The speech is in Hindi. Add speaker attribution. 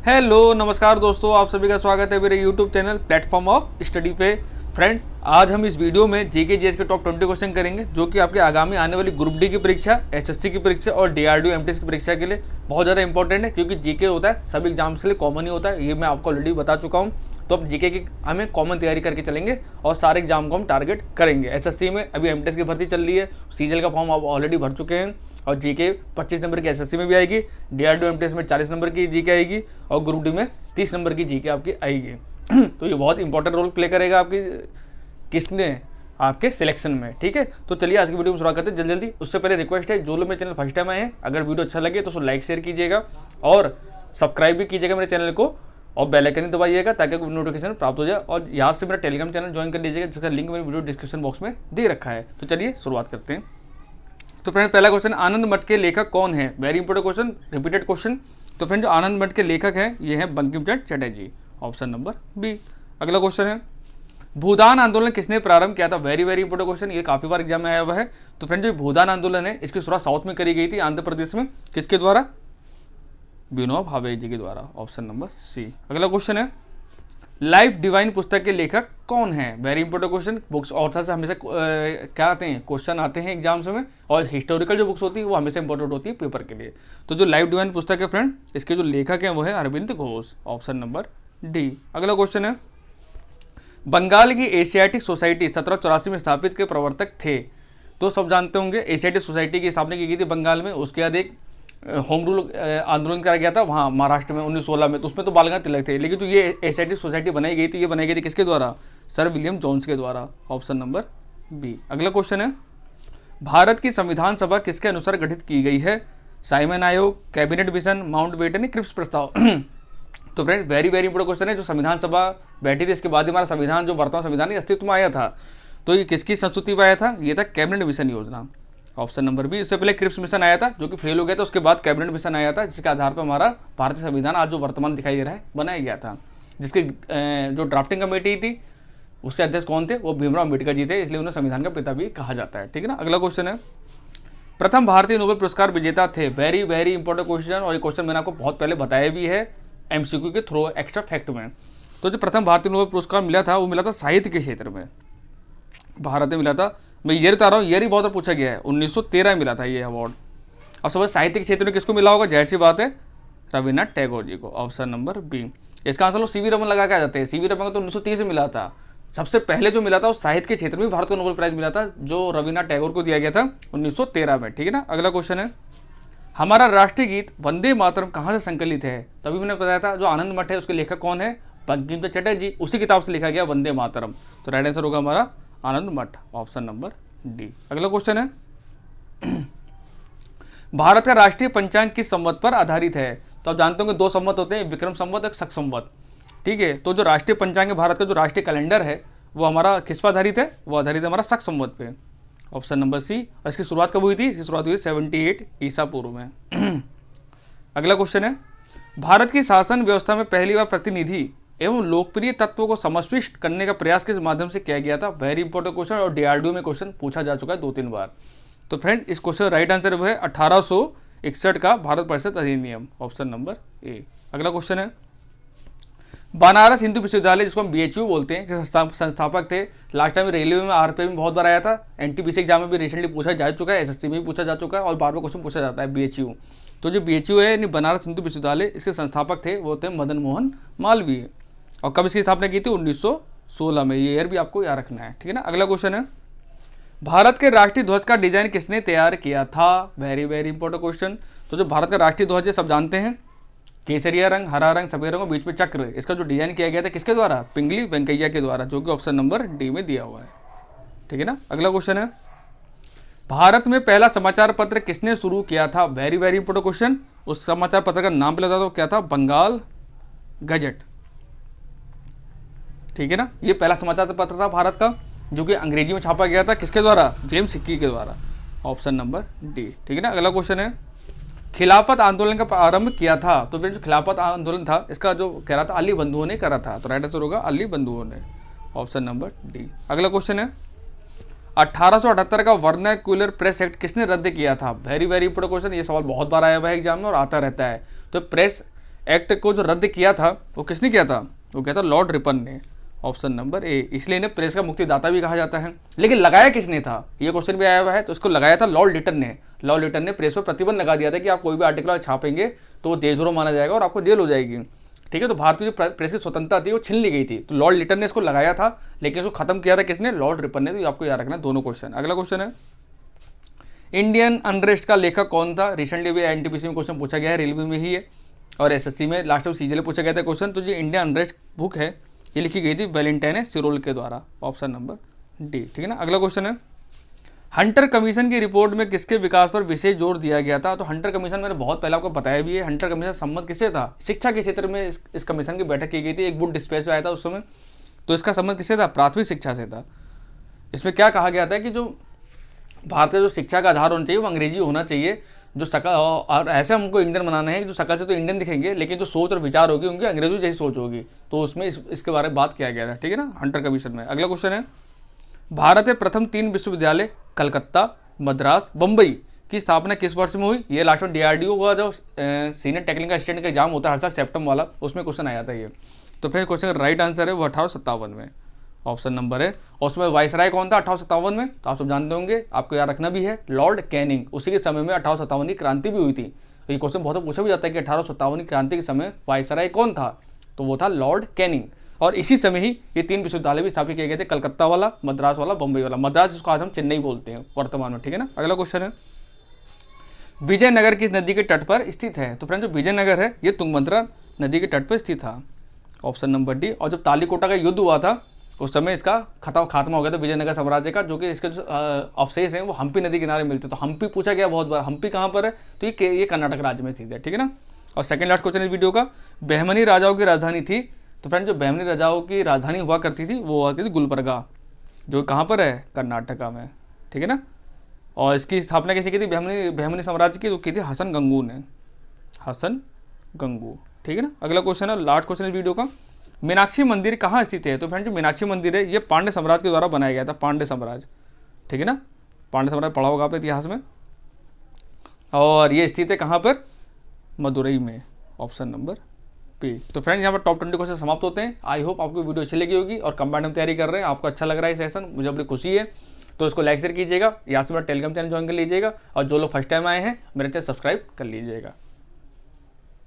Speaker 1: हेलो नमस्कार दोस्तों, आप सभी का स्वागत है मेरे YouTube channel platform of study पे। फ्रेंड्स, आज हम इस वीडियो में जीके जीएस के टॉप 20 क्वेश्चन करेंगे जो कि आपके आगामी आने वाली ग्रुप डी की परीक्षा, एसएससी की परीक्षा और डीआरडीओ एमटीएस की परीक्षा के लिए बहुत ज़्यादा इंपॉर्टेंट है, क्योंकि जीके होता है सभी एग्जाम्स के लिए कॉमन ही होता है। ये मैं आपको ऑलरेडी बता चुका हूँ। तो अब जीके की हमें कॉमन तैयारी करके चलेंगे और सारे एग्जाम को हम टारगेट करेंगे। एसएससी में अभी एमटीएस की भर्ती चल रही है, सीजीएल का फॉर्म आप ऑलरेडी भर चुके हैं और जीके 25 नंबर की एसएससी में भी आएगी, डीआरडीओ एमटीएस में 40 नंबर की जीके आएगी और ग्रुप डी में 30 नंबर की जीके आपकी आएगी। तो ये बहुत इंपॉर्टेंट रोल प्ले करेगा आपकी किसने आपके सिलेक्शन में। ठीक है, तो चलिए आज की वीडियो में शुरुआत करते हैं जल्दी जल्दी। उससे पहले रिक्वेस्ट है, जो लोग मेरे चैनल फर्स्ट टाइम आए हैं, अगर वीडियो अच्छा लगे तो उसको लाइक शेयर कीजिएगा और सब्सक्राइब भी कीजिएगा मेरे चैनल को और बेल आइकन दबाइएगा ताकि नोटिफिकेशन प्राप्त हो जाए। और यहाँ से मेरा टेलीग्राम चैनल ज्वाइन कर लीजिएगा जिसका लिंक मेरे वीडियो डिस्क्रिप्शन बॉक्स में दे रखा है। तो चलिए शुरुआत करते हैं। तो फ्रेंड, पहला क्वेश्चन, आनंद मठ के लेखक कौन है? Very important question, repeated question. तो फ्रेंड, जो आनंद मठ के लेखक हैं ये हैं Bankim Chandra Chatterjee, option number B. अगला क्वेश्चन है, भूदान आंदोलन किसने प्रारंभ किया था? वेरी वेरी इंपॉर्टेंट क्वेश्चन, ये काफी बार एग्जाम में आया हुआ है। तो फ्रेंड, जो भूदान आंदोलन है इसकी शुरुआत साउथ में करी गई थी, आंध्र प्रदेश में। किसके द्वारा? विनोबा भावे जी के द्वारा, ऑप्शन नंबर सी। अगला क्वेश्चन है, लाइफ डिवाइन पुस्तक के लेखक कौन है? Very important question. Books author से हमेशा क्या आते हैं, क्वेश्चन आते हैं एग्जाम्स में, और हिस्टोरिकल जो बुक्स होती है वो हमेशा इंपॉर्टेंट होती है पेपर के लिए। तो जो लाइफ डिवाइन पुस्तक है फ्रेंड, इसके जो लेखक हैं वो है Arvind Ghosh, option number D. अगला क्वेश्चन है, बंगाल की एशियाटिक सोसाइटी 1784 में स्थापित के प्रवर्तक थे? तो सब जानते होंगे एशियाटिक सोसाइटी की स्थापना की गई थी बंगाल में। उसके बाद एक होम रूल आंदोलन करा गया था वहाँ महाराष्ट्र में 1916 में, तो उसमें तो बाल गंगाधर तिलक थे। लेकिन जो ये एशियाटिक सोसाइटी बनाई गई थी, ये बनाई गई थी किसके द्वारा? सर विलियम जोन्स के द्वारा, ऑप्शन नंबर बी। अगला क्वेश्चन है, भारत की संविधान सभा किसके अनुसार गठित की गई है? साइमन आयोग, कैबिनेट मिशन, माउंटबेटन, क्रिप्स प्रस्ताव। तो friend, very very important question है। जो संविधान सभा बैठी थी इसके बाद हमारा संविधान, जो वर्तमान संविधान है, अस्तित्व में आया था। तो ये किसकी संस्तुति पर आया था? ये था कैबिनेट मिशन योजना, ऑप्शन नंबर बी। इससे पहले क्रिप्स मिशन आया था जो कि फेल हो गया था, उसके बाद कैबिनेट मिशन आया था जिसके आधार पर हमारा भारतीय संविधान आज जो वर्तमान दिखाई दे रहा है बनाया गया था। जिसकी जो ड्राफ्टिंग कमेटी थी उससे अध्यक्ष कौन थे? वो भीमराव अम्बेडकर जी थे, इसलिए उन्हें संविधान का पिता भी कहा जाता है। ठीक है ना। अगला क्वेश्चन है, प्रथम भारतीय नोबेल पुरस्कार विजेता थे? वेरी वेरी इंपॉर्टेंट क्वेश्चन, और ये क्वेश्चन मैंने आपको बहुत पहले बताया भी है एमसीक्यू के थ्रू, एक्स्ट्रा फैक्ट में। तो जो प्रथम भारतीय नोबेल पुरस्कार मिला था वो मिला था साहित्य के क्षेत्र में, भारत में मिला था। मैं ईयर बता रहा हूँ, ईयर ही बहुत बार पूछा गया है, 1913 मिला था ये अवार्ड। और सब साहित्य के क्षेत्र में किसको मिला होगा? जाहिर सी बात है रविन्द्रनाथ टैगोर जी को, ऑप्शन नंबर बी। इसका आंसर लोग सीवी रमन लगा के आ जाते हैं। सीवी रमन को तो 1930 में मिला था। सबसे पहले जो मिला था वो साहित्य के क्षेत्र में भारत को नोबेल प्राइज मिला था, जो रविन्द्रनाथ टैगोर को दिया गया था 1913 में। ठीक है ना। अगला क्वेश्चन है, हमारा राष्ट्रीय गीत वंदे मातरम कहाँ से संकलित है? तभी मैंने बताया था जो आनंद मठ है उसके लेखक कौन है? बंकिम चंद्र चटर्जी, उसी किताब से लिखा गया वंदे मातरम। तो राइट आंसर होगा हमारा आनंद मठ, ऑप्शन नंबर डी। अगला क्वेश्चन है, भारत का राष्ट्रीय पंचांग किस संवत पर आधारित है? तो आप जानते होंगे दो संवत होते हैं, विक्रम संवत, एक शक संवत। ठीक है, तो जो राष्ट्रीय पंचांग है भारत का, जो राष्ट्रीय कैलेंडर है वो हमारा किस पर आधारित है? वो आधारित है हमारा शक संवत पे, ऑप्शन नंबर सी। और इसकी शुरुआत कब हुई थी? इसकी शुरुआत हुई 78 ईसा पूर्व में। अगला क्वेश्चन है, भारत की शासन व्यवस्था में पहली बार प्रतिनिधि एवं लोकप्रिय तत्वों को समाविष्ट करने का प्रयास किस माध्यम से किया गया था? वेरी इंपॉर्टेंट क्वेश्चन, और डीआरडीओ में क्वेश्चन पूछा जा चुका है 2-3 बार। तो फ्रेंड, इस क्वेश्चन राइट आंसर वो है 1861 का भारत परिषद अधिनियम, ऑप्शन नंबर ए। अगला क्वेश्चन है, बनारस हिंदू विश्वविद्यालय जिसको हम बीएचयू बोलते हैं, के संस्थापक थे? लास्ट टाइम रेलवे में, आरपीएफ में बहुत बार आया था, एनटीपीसी एग्जाम में भी रिसेंटली पूछा जा चुका है, एसएससी में भी पूछा जा चुका है और बार बार क्वेश्चन पूछा जाता है बीएचयू। तो जो बीएचयू है यानी बनारस हिंदू विश्वविद्यालय, इसके संस्थापक थे वो थे मदन मोहन मालवीय। और कब इसकी स्थापना की थी? 1916 में। ये ईयर भी आपको याद रखना है। ठीक है ना। अगला क्वेश्चन है, भारत के राष्ट्रीय ध्वज का डिजाइन किसने तैयार किया था? Very very important question. तो जो भारत का राष्ट्रीय ध्वज है सब जानते हैं, केसरिया रंग, हरा रंग, सफेद रंग और बीच में चक्र, इसका जो डिजाइन किया गया था किसके द्वारा? पिंगली वेंकैया के द्वारा, जो कि ऑप्शन नंबर डी में दिया हुआ है। ठीक है ना। अगला क्वेश्चन है, भारत में पहला समाचार पत्र किसने शुरू किया था? Very very important question. उस समाचार पत्र का नाम पहले था, क्या था? बंगाल गजट। ठीक है ना। ये पहला समाचार पत्र था भारत का जो कि अंग्रेजी में छापा गया था, किसके द्वारा? जेम्स हिक्की के द्वारा, ऑप्शन नंबर डी। ठीक है ना। अगला क्वेश्चन है, खिलाफत आंदोलन का प्रारंभ किया था? तो फिर जो खिलाफत आंदोलन था इसका जो कह रहा था अली बंधुओं ने करा था। तो राइट आंसर होगा अली बंधुओं ने, ऑप्शन नंबर डी। अगला क्वेश्चन है, 1878 का वर्नाक्यूलर प्रेस एक्ट किसने रद्द किया था? Very very important question. ये सवाल बहुत बार आया हुआ है एग्जाम में और आता रहता है। तो प्रेस एक्ट को जो रद्द किया था वो किसने किया था? वो किया था लॉर्ड रिपन ने, ऑप्शन नंबर ए। इसलिए इन्हें प्रेस का मुक्तिदाता भी कहा जाता है। लेकिन लगाया किसने था, ये क्वेश्चन भी आया हुआ है। तो इसको लगाया था लॉर्ड लिटन ने। लॉर्ड लिटन ने प्रेस पर प्रतिबंध लगा दिया था कि आप कोई भी आर्टिकल छापेंगे तो वो देशद्रोह माना जाएगा और आपको जेल हो जाएगी। ठीक है, तो भारतीय जो प्रेस की स्वतंत्रता थी वो छीन ली गई थी। तो लॉर्ड लिटन ने इसको लगाया था, लेकिन इसको खत्म किया था किसने? लॉर्ड रिपन ने। तो आपको याद रखना दोनों क्वेश्चन। अगला क्वेश्चन है, इंडियन अनरेस्ट का लेखक कौन था? रिसेंटली भी एनटीपीसी में क्वेश्चन पूछा गया है, रेलवे में ही है, और एसएससी में लास्ट में सीजीएल पूछा गया था क्वेश्चन। तो जो इंडियन अनरेस्ट बुक है ये लिखी गई थी वैलेंटाइन सिरोल के द्वारा, ऑप्शन नंबर डी। ठीक है ना। अगला क्वेश्चन है, हंटर कमीशन की रिपोर्ट में किसके विकास पर विशेष जोर दिया गया था? तो हंटर कमीशन मैंने बहुत पहले आपको बताया भी है। हंटर कमीशन संबंध किससे था? शिक्षा के क्षेत्र में इस कमीशन की बैठक की गई थी। एक वुड डिस्पैच आया था उस समय, तो इसका संबंध किससे था? प्राथमिक शिक्षा से था। इसमें क्या कहा गया था कि जो भारत का जो शिक्षा का आधार होना चाहिए वो अंग्रेजी होना चाहिए। जो शकल, और ऐसे हमको इंडियन बनाना है कि जो शकल से तो इंडियन दिखेंगे लेकिन जो सोच और विचार होगी उनकी अंग्रेजी जैसी सोच होगी। तो उसमें इसके बारे में बात किया गया था। ठीक है ना, हंटर कमीशन में। अगला क्वेश्चन है, भारत के प्रथम 3 विश्वविद्यालय कलकत्ता, मद्रास, बम्बई की स्थापना किस वर्ष में हुई? ये लास्ट में डीआरडीओ का जो सीनियर टेक्निकल असिस्टेंट का एग्जाम होता है हर साल सितंबर वाला, उसमें क्वेश्चन आया था ये। तो फिर क्वेश्चन का राइट आंसर है वो 1857 में, ऑप्शन नंबर है। और उसमें वाइसराय कौन था 1857 में? तो आप सब जानते होंगे, आपको याद रखना भी है, लॉर्ड कैनिंग। उसी के समय में 1857 की क्रांति भी हुई थी। तो ये क्वेश्चन बहुत पूछा भी जाता है कि 1857 की क्रांति के समय वाइसराय कौन था? तो वो था लॉर्ड कैनिंग। और इसी समय ही ये 3 विश्वविद्यालय भी स्थापित किए गए थे, कलकत्ता वाला, मद्रास वाला, बम्बई वाला। मद्रास जिसको आज हम चेन्नई बोलते हैं वर्तमान में। ठीक है ना। अगला क्वेश्चन है, विजयनगर किस नदी के तट पर स्थित है? तो फ्रेंड जो विजयनगर है ये तुंगभद्रा नदी के तट पर स्थित था, ऑप्शन नंबर डी। और जब तालीकोटा का युद्ध हुआ था उस समय इसका खात्मा हो गया था विजयनगर साम्राज्य का, जो कि इसके जो अवशेष हैं वो हम्पी नदी किनारे मिलते। तो हम्पी पूछा गया बहुत बार, हम्पी कहाँ पर है? तो ये कर्नाटक राज्य में स्थित है। ठीक है ना। और सेकंड लास्ट क्वेश्चन इस वीडियो का, बहमनी राजाओं की राजधानी थी? तो फ्रेंड जो बहमनी राजाओं की राजधानी हुआ करती थी वो हुआ करती थी गुलबर्गा, जो कहाँ पर है? कर्नाटका में। ठीक है ना। और इसकी स्थापना कैसे की थी बहमनी साम्राज्य की? तो की थी हसन गंगू ने, हसन गंगू। ठीक है ना। अगला क्वेश्चन है, लास्ट क्वेश्चन इस वीडियो का, मीनाक्षी मंदिर कहाँ स्थित है? तो फ्रेंड जो मीनाक्षी मंदिर है ये पांड्य साम्राज्य के द्वारा बनाया गया था, पांड्य साम्राज्य। ठीक है ना। पांड्य साम्राज्य पढ़ा होगा आपने इतिहास में। और ये स्थित है कहाँ पर? मदुरई में, ऑप्शन नंबर बी। तो फ्रेंड्स यहाँ पर टॉप 20 क्वेश्चन समाप्त होते हैं। आई होप आपको वीडियो अच्छी लगी होगी और कंबाइंड हम तैयारी कर रहे हैं, आपको अच्छा लग रहा है सेशन, मुझे बड़ी खुशी है। तो इसको लाइक शेयर कीजिएगा, यहाँ से मेरा टेलीग्राम चैनल ज्वाइन कर लीजिएगा, और जो लोग फर्स्ट टाइम आए हैं मेरे चैनल सब्सक्राइब कर लीजिएगा।